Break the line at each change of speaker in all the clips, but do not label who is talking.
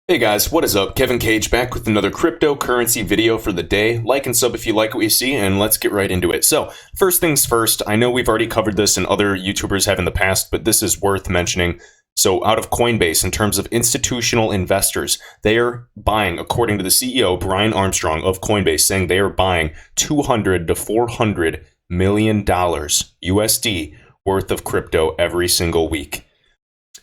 Hey guys, what is up? Kevin Cage back with another cryptocurrency video for the day. Like and sub if you like what you see, and let's get right into it. So, first things first, I know we've already covered this and other YouTubers have in the past, but this is worth mentioning. So, out of Coinbase, in terms of institutional investors, they are buying, according to the CEO, Brian Armstrong of Coinbase, saying they are buying $200 to $400 million USD worth of crypto every single week.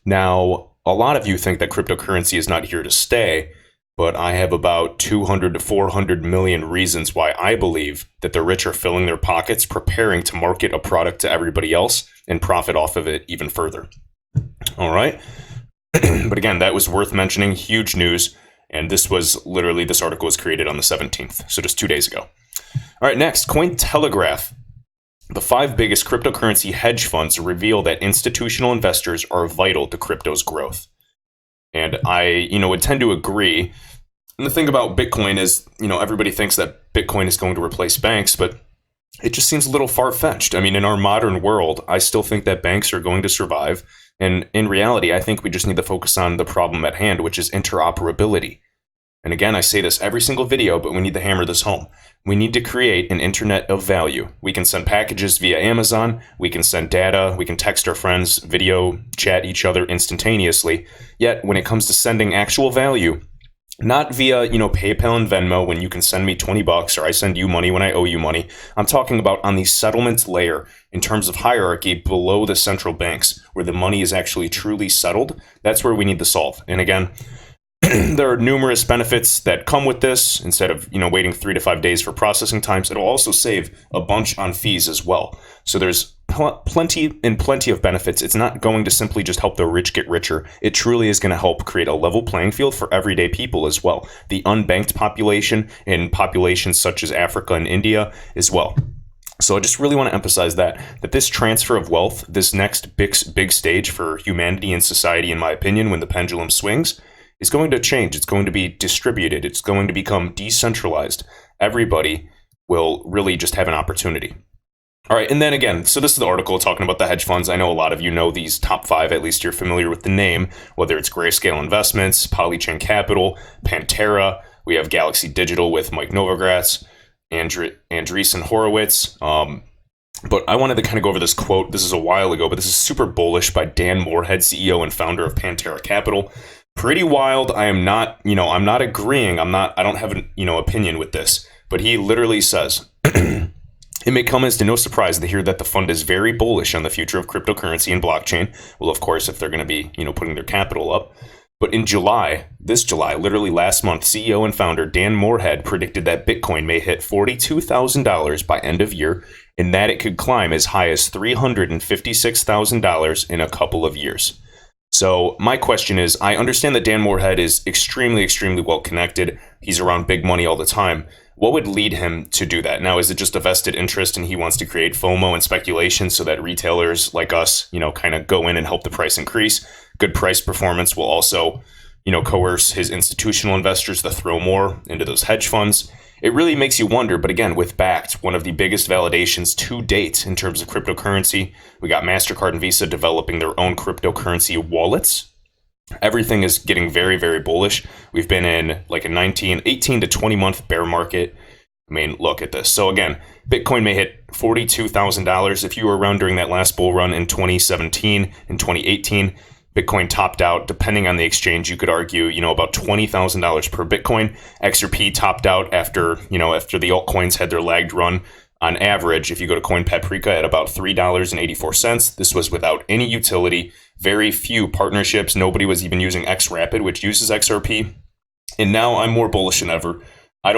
Now, a lot of you think that cryptocurrency is not here to stay, but I have about 200 to 400 million reasons why I believe that the rich are filling their pockets, preparing to market a product to everybody else and profit off of it even further. All right. But again, that was worth mentioning. Huge news. And this article was created on the 17th, so just 2 days ago. All right, next, Cointelegraph. The 5 biggest cryptocurrency hedge funds reveal that institutional investors are vital to crypto's growth. And I, would tend to agree. And the thing about Bitcoin is, everybody thinks that Bitcoin is going to replace banks, but it just seems a little far-fetched. I mean, in our modern world, I still think that banks are going to survive. And in reality, I think we just need to focus on the problem at hand, which is interoperability. And again, I say this every single video, but we need to hammer this home. We need to create an internet of value. We can send packages via Amazon. We can send data. We can text our friends, video chat each other instantaneously. Yet when it comes to sending actual value, not via, PayPal and Venmo when you can send me $20 or I send you money when I owe you money. I'm talking about on the settlement layer in terms of hierarchy below the central banks where the money is actually truly settled. That's where we need to solve. And again, there are numerous benefits that come with this. Instead of waiting 3 to 5 days for processing times, it'll also save a bunch on fees as well. So there's plenty of benefits. It's not going to simply just help the rich get richer. It truly is going to help create a level playing field for everyday people as well. The unbanked population and populations such as Africa and India as well. So I just really want to emphasize that this transfer of wealth, this next big stage for humanity and society, in my opinion, when the pendulum swings, is going to change. It's going to be distributed. It's going to become decentralized. Everybody will really just have an opportunity. All right, and then again, so this is the article talking about the hedge funds. I know a lot of you know these top 5, at least you're familiar with the name, whether it's Grayscale Investments, Polychain Capital, Pantera, we have Galaxy Digital with Mike Novogratz, Andreessen Horowitz. But I wanted to kind of go over this quote. This is a while ago, but this is super bullish by Dan Morehead, CEO and founder of Pantera Capital. Pretty wild. I'm not agreeing. I don't have an, opinion with this, but he literally says, it may come as to no surprise to hear that the fund is very bullish on the future of cryptocurrency and blockchain. Well, of course, if they're going to be, putting their capital up. But in this July, literally last month, CEO and founder Dan Morehead predicted that Bitcoin may hit $42,000 by end of year, and that it could climb as high as $356,000 in a couple of years. So my question is, I understand that Dan Morehead is extremely, extremely well connected. He's around big money all the time. What would lead him to do that? Now, is it just a vested interest and he wants to create FOMO and speculation so that retailers like us, kind of go in and help the price increase? Good price performance will also, coerce his institutional investors to throw more into those hedge funds. It really makes you wonder, but again, with Bakkt, one of the biggest validations to date in terms of cryptocurrency, we got MasterCard and Visa developing their own cryptocurrency wallets. Everything is getting very, very bullish. We've been in like a 18 to 20 month bear market. I mean, look at this. So again, Bitcoin may hit $42,000. If you were around during that last bull run in 2017 and 2018, Bitcoin topped out, depending on the exchange, you could argue, about $20,000 per Bitcoin. XRP topped out after the altcoins had their lagged run. On average, if you go to Coin Paprika at about $3.84, this was without any utility, very few partnerships. Nobody was even using XRapid, which uses XRP. And now I'm more bullish than ever. I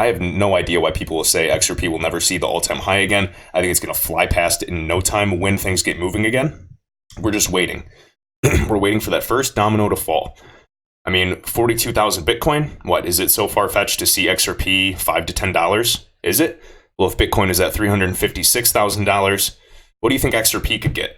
have no idea why people will say XRP will never see the all-time high again. I think it's going to fly past it in no time when things get moving again. We're just waiting. We're waiting for that first domino to fall. I mean, 42,000 Bitcoin, what, is it so far-fetched to see XRP $5 to $10? Is it? Well, if Bitcoin is at $356,000, what do you think XRP could get?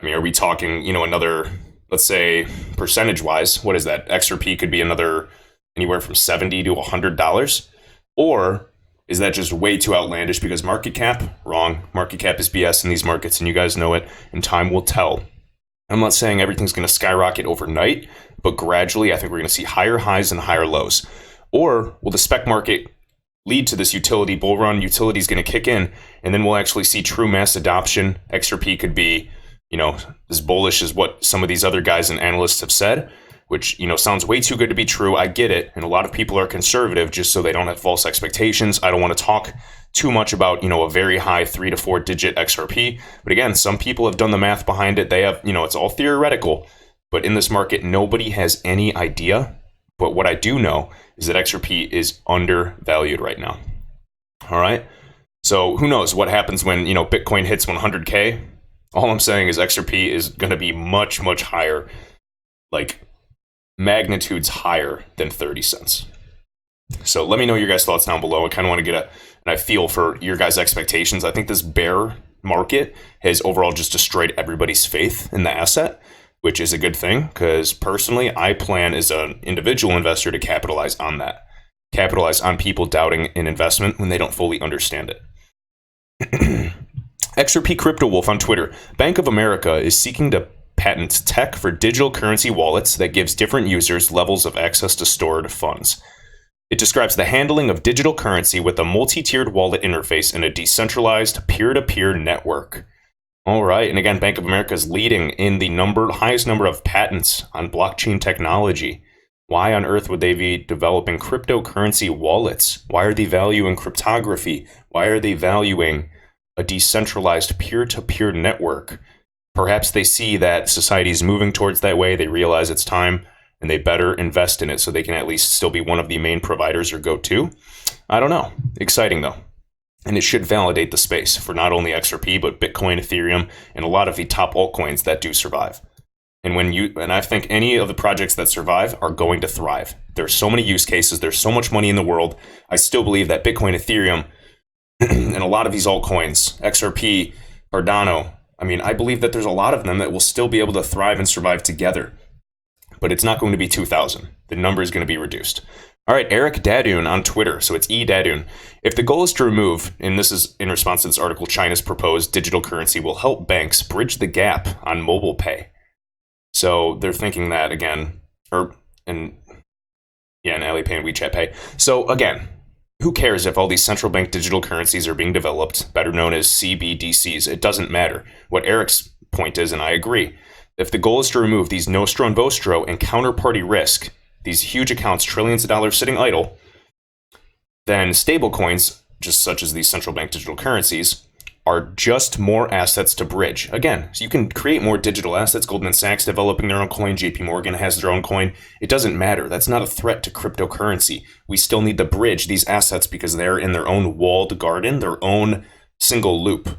I mean, are we talking, another, let's say, percentage-wise, what is that? XRP could be anywhere from $70 to $100? Or is that just way too outlandish because market cap? Wrong. Market cap is BS in these markets, and you guys know it, and time will tell. I'm not saying everything's going to skyrocket overnight, but gradually I think we're going to see higher highs and higher lows. Or will the spec market lead to this utility bull run? Utility is going to kick in, and then we'll actually see true mass adoption. XRP could be, as bullish as what some of these other guys and analysts have said, which, sounds way too good to be true. I get it. And a lot of people are conservative just so they don't have false expectations. I don't want to talk too much about, a very high 3 to 4 digit XRP. But again, some people have done the math behind it. They have, it's all theoretical. But in this market, nobody has any idea. But what I do know is that XRP is undervalued right now. All right. So who knows what happens when, Bitcoin hits 100K. All I'm saying is XRP is going to be much, much higher, like magnitudes higher than 30 cents. So let me know your guys' thoughts down below. I kind of want to get a feel for your guys' expectations. I think this bear market has overall just destroyed everybody's faith in the asset, which is a good thing, because personally, I plan as an individual investor to capitalize on that. Capitalize on people doubting an investment when they don't fully understand it. XRP Crypto Wolf on Twitter. Bank of America is seeking to patent tech for digital currency wallets that gives different users levels of access to stored funds. It describes the handling of digital currency with a multi-tiered wallet interface in a decentralized peer-to-peer network. All right, and again, Bank of America is leading in the highest number of patents on blockchain technology. Why on earth would they be developing cryptocurrency wallets? Why are they valuing cryptography? Why are they valuing a decentralized peer-to-peer network? Perhaps they see that society is moving towards that way. They realize it's time, and they better invest in it so they can at least still be one of the main providers or go-to. I don't know. Exciting, though. And it should validate the space for not only XRP, but Bitcoin, Ethereum, and a lot of the top altcoins that do survive. And I think any of the projects that survive are going to thrive. There's so many use cases. There's so much money in the world. I still believe that Bitcoin, Ethereum, and a lot of these altcoins, XRP, Cardano, I believe that there's a lot of them that will still be able to thrive and survive together. But it's not going to be 2,000. The number is going to be reduced. All right, Eric Dadun on Twitter. So it's Dadun. If the goal is to remove, and this is in response to this article, China's proposed digital currency will help banks bridge the gap on mobile pay. So they're thinking that again, and Alipay and WeChat Pay. So again, who cares if all these central bank digital currencies are being developed, better known as CBDCs? It doesn't matter. What Eric's point is, and I agree, if the goal is to remove these nostro and vostro and counterparty risk, these huge accounts, trillions of dollars sitting idle, then stablecoins, just such as these central bank digital currencies, are just more assets to bridge. Again, so you can create more digital assets. Goldman Sachs developing their own coin. JP Morgan has their own coin. It doesn't matter. That's not a threat to cryptocurrency. We still need to bridge these assets because they're in their own walled garden, their own single loop,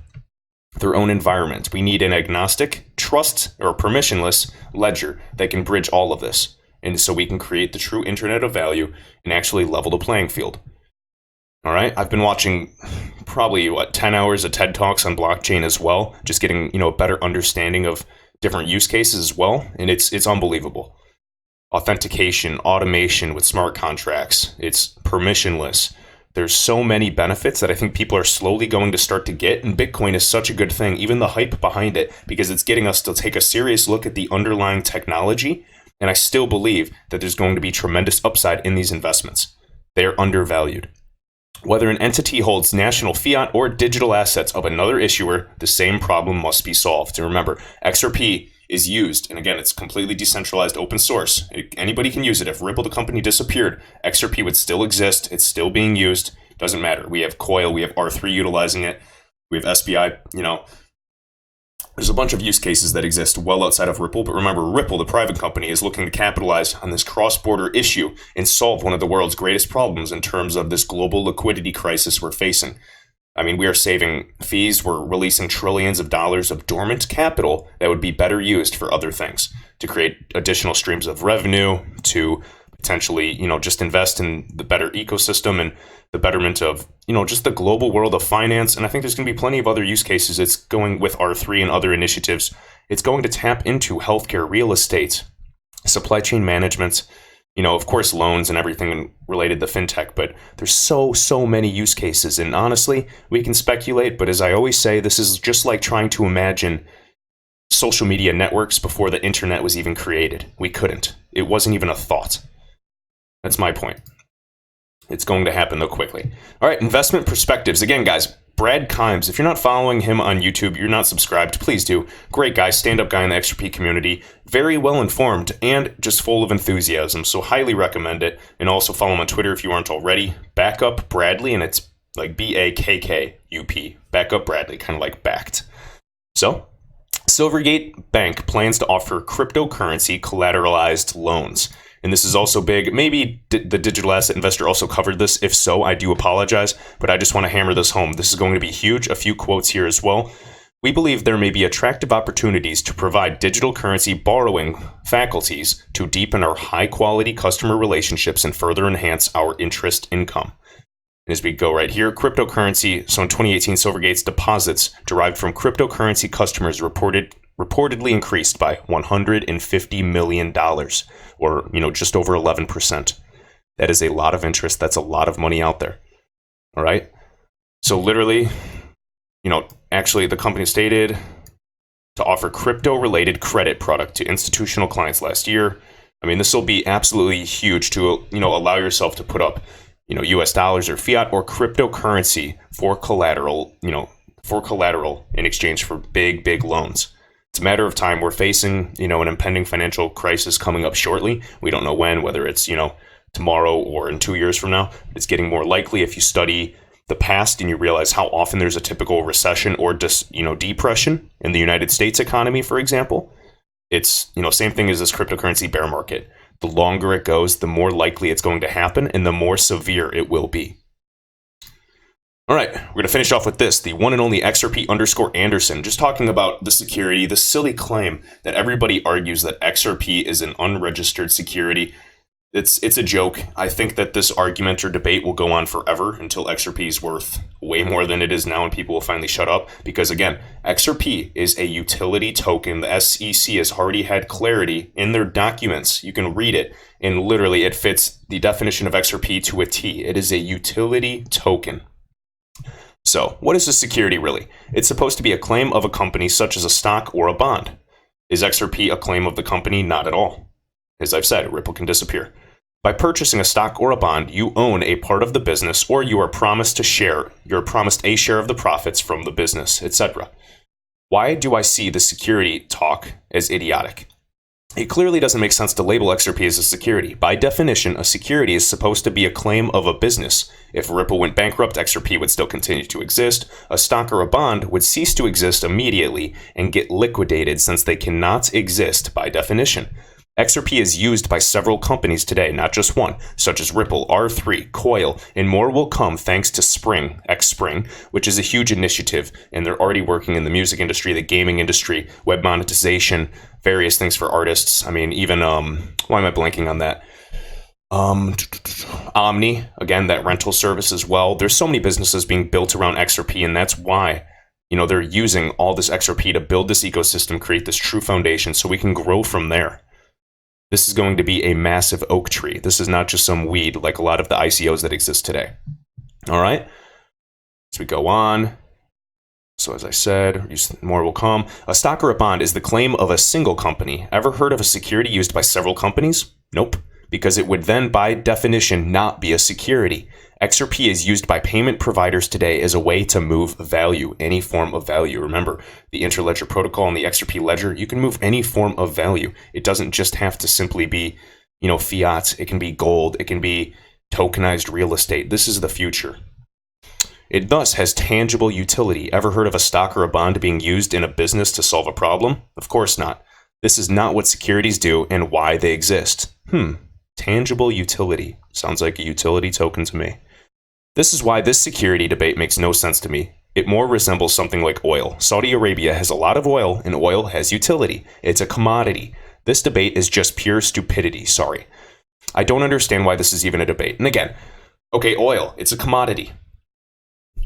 their own environment. We need an agnostic, trust, or permissionless ledger that can bridge all of this. And so we can create the true internet of value and actually level the playing field. All right, I've been watching probably 10 hours of TED Talks on blockchain as well, just getting a better understanding of different use cases as well, and it's unbelievable. Authentication, automation with smart contracts, it's permissionless. There's so many benefits that I think people are slowly going to start to get, and Bitcoin is such a good thing, even the hype behind it, because it's getting us to take a serious look at the underlying technology, and I still believe that there's going to be tremendous upside in these investments. They are undervalued. Whether an entity holds national fiat or digital assets of another issuer, the same problem must be solved. And remember, XRP is used, and again, it's completely decentralized, open source. Anybody can use it. If Ripple, the company, disappeared, XRP would still exist. It's still being used. Doesn't matter. We have Coil, we have R3 utilizing it. We have SBI, There's a bunch of use cases that exist well outside of Ripple, but remember, Ripple, the private company, is looking to capitalize on this cross-border issue and solve one of the world's greatest problems in terms of this global liquidity crisis we're facing. We are saving fees. We're releasing trillions of dollars of dormant capital that would be better used for other things, to create additional streams of revenue, to potentially, just invest in the better ecosystem and the betterment of, just the global world of finance. And I think there's going to be plenty of other use cases. It's going with R3 and other initiatives. It's going to tap into healthcare, real estate, supply chain management, of course, loans and everything related to fintech. But there's so many use cases. And honestly, we can speculate. But as I always say, this is just like trying to imagine social media networks before the internet was even created. We couldn't. It wasn't even a thought. That's my point. It's going to happen, though, quickly. All right, investment perspectives. Again, guys, Brad Kimes, if you're not following him on YouTube, you're not subscribed, please do. Great guy, stand-up guy in the XRP community, very well-informed and just full of enthusiasm, so highly recommend it. And also follow him on Twitter if you aren't already. Backup Bradley, and it's like BAKKUP. Backup Bradley, kind of like backed. So, Silvergate Bank plans to offer cryptocurrency collateralized loans. And this is also big. Maybe the digital asset investor also covered this. If so, I do apologize, but I just want to hammer this home. This is going to be huge. A few quotes here as well. We believe there may be attractive opportunities to provide digital currency borrowing faculties to deepen our high-quality customer relationships and further enhance our interest income. And as we go right here, cryptocurrency. So in 2018, Silvergate's deposits derived from cryptocurrency customers reportedly increased by $150 million, or just over 11%. That is a lot of interest. That's a lot of money out there. All right. So literally, actually the company stated to offer crypto-related credit product to institutional clients last year. I mean, this will be absolutely huge to allow yourself to put up US dollars or fiat or cryptocurrency for collateral, in exchange for big loans. It's a matter of time. We're facing, an impending financial crisis coming up shortly. We don't know when, whether it's, tomorrow or in 2 years from now. It's getting more likely if you study the past and you realize how often there's a typical recession or just, depression in the United States economy, for example. It's, same thing as this cryptocurrency bear market. The longer it goes, the more likely it's going to happen and the more severe it will be. All right, we're going to finish off with this. The one and only XRP_Anderson, just talking about the security, the silly claim that everybody argues that XRP is an unregistered security. It's a joke. I think that this argument or debate will go on forever until XRP is worth way more than it is now and people will finally shut up. Because again, XRP is a utility token. The SEC has already had clarity in their documents. You can read it, and literally it fits the definition of XRP to a T. It is a utility token. So, what is a security really? It's supposed to be a claim of a company such as a stock or a bond. Is XRP a claim of the company? Not at all. As I've said, Ripple can disappear. By purchasing a stock or a bond, you own a part of the business, or you are promised a share of the profits from the business, etc. Why do I see the security talk as idiotic? It clearly doesn't make sense to label XRP as a security. By definition, a security is supposed to be a claim of a business. If Ripple went bankrupt, XRP would still continue to exist. A stock or a bond would cease to exist immediately and get liquidated since they cannot exist by definition. XRP is used by several companies today, not just one, such as Ripple, R3, Coil, and more will come thanks to Xspring, which is a huge initiative, and they're already working in the music industry, the gaming industry, web monetization, various things for artists. I mean, even, why am I blanking on that? Omni, again, that rental service as well. There's so many businesses being built around XRP, and that's why they're using all this XRP to build this ecosystem, create this true foundation so we can grow from there. This is going to be a massive oak tree. This is not just some weed like a lot of the ICOs that exist today. All right. As we go on. So as I said, more will come. A stock or a bond is the claim of a single company. Ever heard of a security used by several companies? Nope. Because it would then, by definition, not be a security. XRP is used by payment providers today as a way to move value, any form of value. Remember, the Interledger Protocol and the XRP Ledger, you can move any form of value. It doesn't just have to simply be, fiat. It can be gold. It can be tokenized real estate. This is the future. It thus has tangible utility. Ever heard of a stock or a bond being used in a business to solve a problem? Of course not. This is not what securities do and why they exist. Tangible utility. Sounds like a utility token to me. This is why this security debate makes no sense to me. It more resembles something like oil. Saudi Arabia has a lot of oil, and oil has utility. It's a commodity. This debate is just pure stupidity, sorry. I don't understand why this is even a debate. And again, okay, oil, it's a commodity.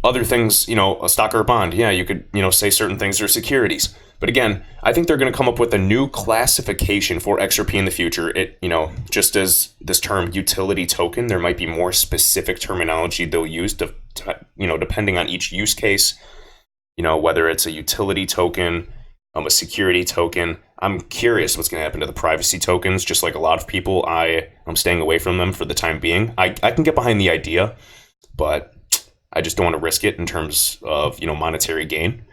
Other things, a stock or a bond, yeah, you could, say certain things are securities. But again, I think they're going to come up with a new classification for XRP in the future. It, just as this term utility token, there might be more specific terminology they'll use to depending on each use case, whether it's a utility token, a security token. I'm curious what's going to happen to the privacy tokens. Just like a lot of people, I'm staying away from them for the time being. I can get behind the idea, but I just don't want to risk it in terms of, monetary gain.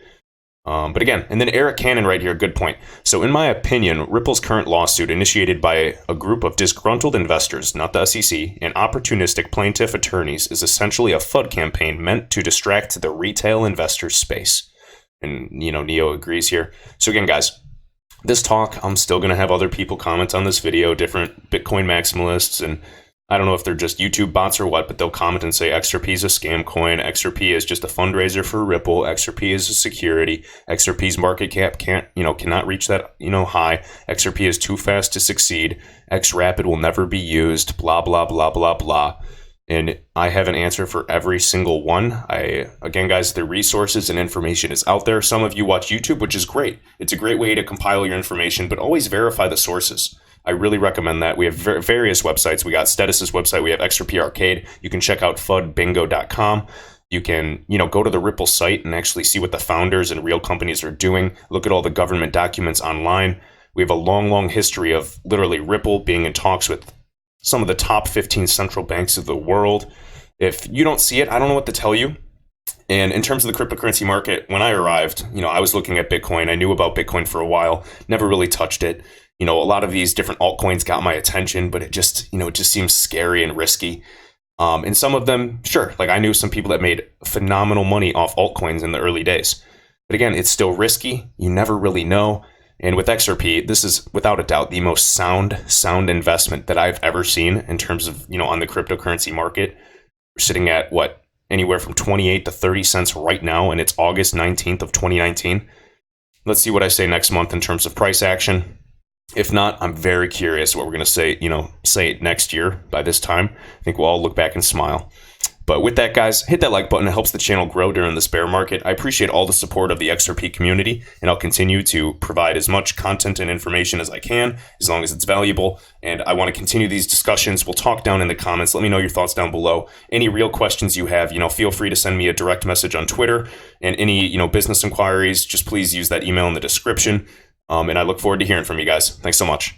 But again, and then Eric Cannon right here, good point. So in my opinion, Ripple's current lawsuit, initiated by a group of disgruntled investors, not the SEC, and opportunistic plaintiff attorneys, is essentially a FUD campaign meant to distract the retail investor space. And, Neo agrees here. So again, guys, this talk, I'm still going to have other people comment on this video, different Bitcoin maximalists, and I don't know if they're just YouTube bots or what, but they'll comment and say XRP is a scam coin, XRP is just a fundraiser for Ripple, XRP is a security, XRP's market cap cannot reach that, high, XRP is too fast to succeed, XRapid will never be used, blah, blah, blah, blah, blah. And I have an answer for every single one. Again, guys, the resources and information is out there. Some of you watch YouTube, which is great. It's a great way to compile your information, but always verify the sources. I really recommend that. We have various websites. We got Status's website. We have XRP Arcade. You can check out fudbingo.com. You can, go to the Ripple site and actually see what the founders and real companies are doing. Look at all the government documents online. We have a long, long history of literally Ripple being in talks with some of the top 15 central banks of the world. If you don't see it, I don't know what to tell you. And in terms of the cryptocurrency market, when I arrived, I was looking at Bitcoin. I knew about Bitcoin for a while, never really touched it. A lot of these different altcoins got my attention, but it just seems scary and risky. And some of them, sure, like I knew some people that made phenomenal money off altcoins in the early days. But again, it's still risky. You never really know. And with XRP, this is without a doubt the most sound investment that I've ever seen in terms of, on the cryptocurrency market. We're sitting at anywhere from 28 to 30 cents right now, and it's August 19th of 2019. Let's see what I say next month in terms of price action. If not, I'm very curious what we're going to say next year by this time. I think we'll all look back and smile. But with that, guys, hit that like button. It helps the channel grow during this bear market. I appreciate all the support of the XRP community, and I'll continue to provide as much content and information as I can, as long as it's valuable. And I want to continue these discussions. We'll talk down in the comments. Let me know your thoughts down below. Any real questions you have, feel free to send me a direct message on Twitter. And any, business inquiries, just please use that email in the description. And I look forward to hearing from you guys. Thanks so much.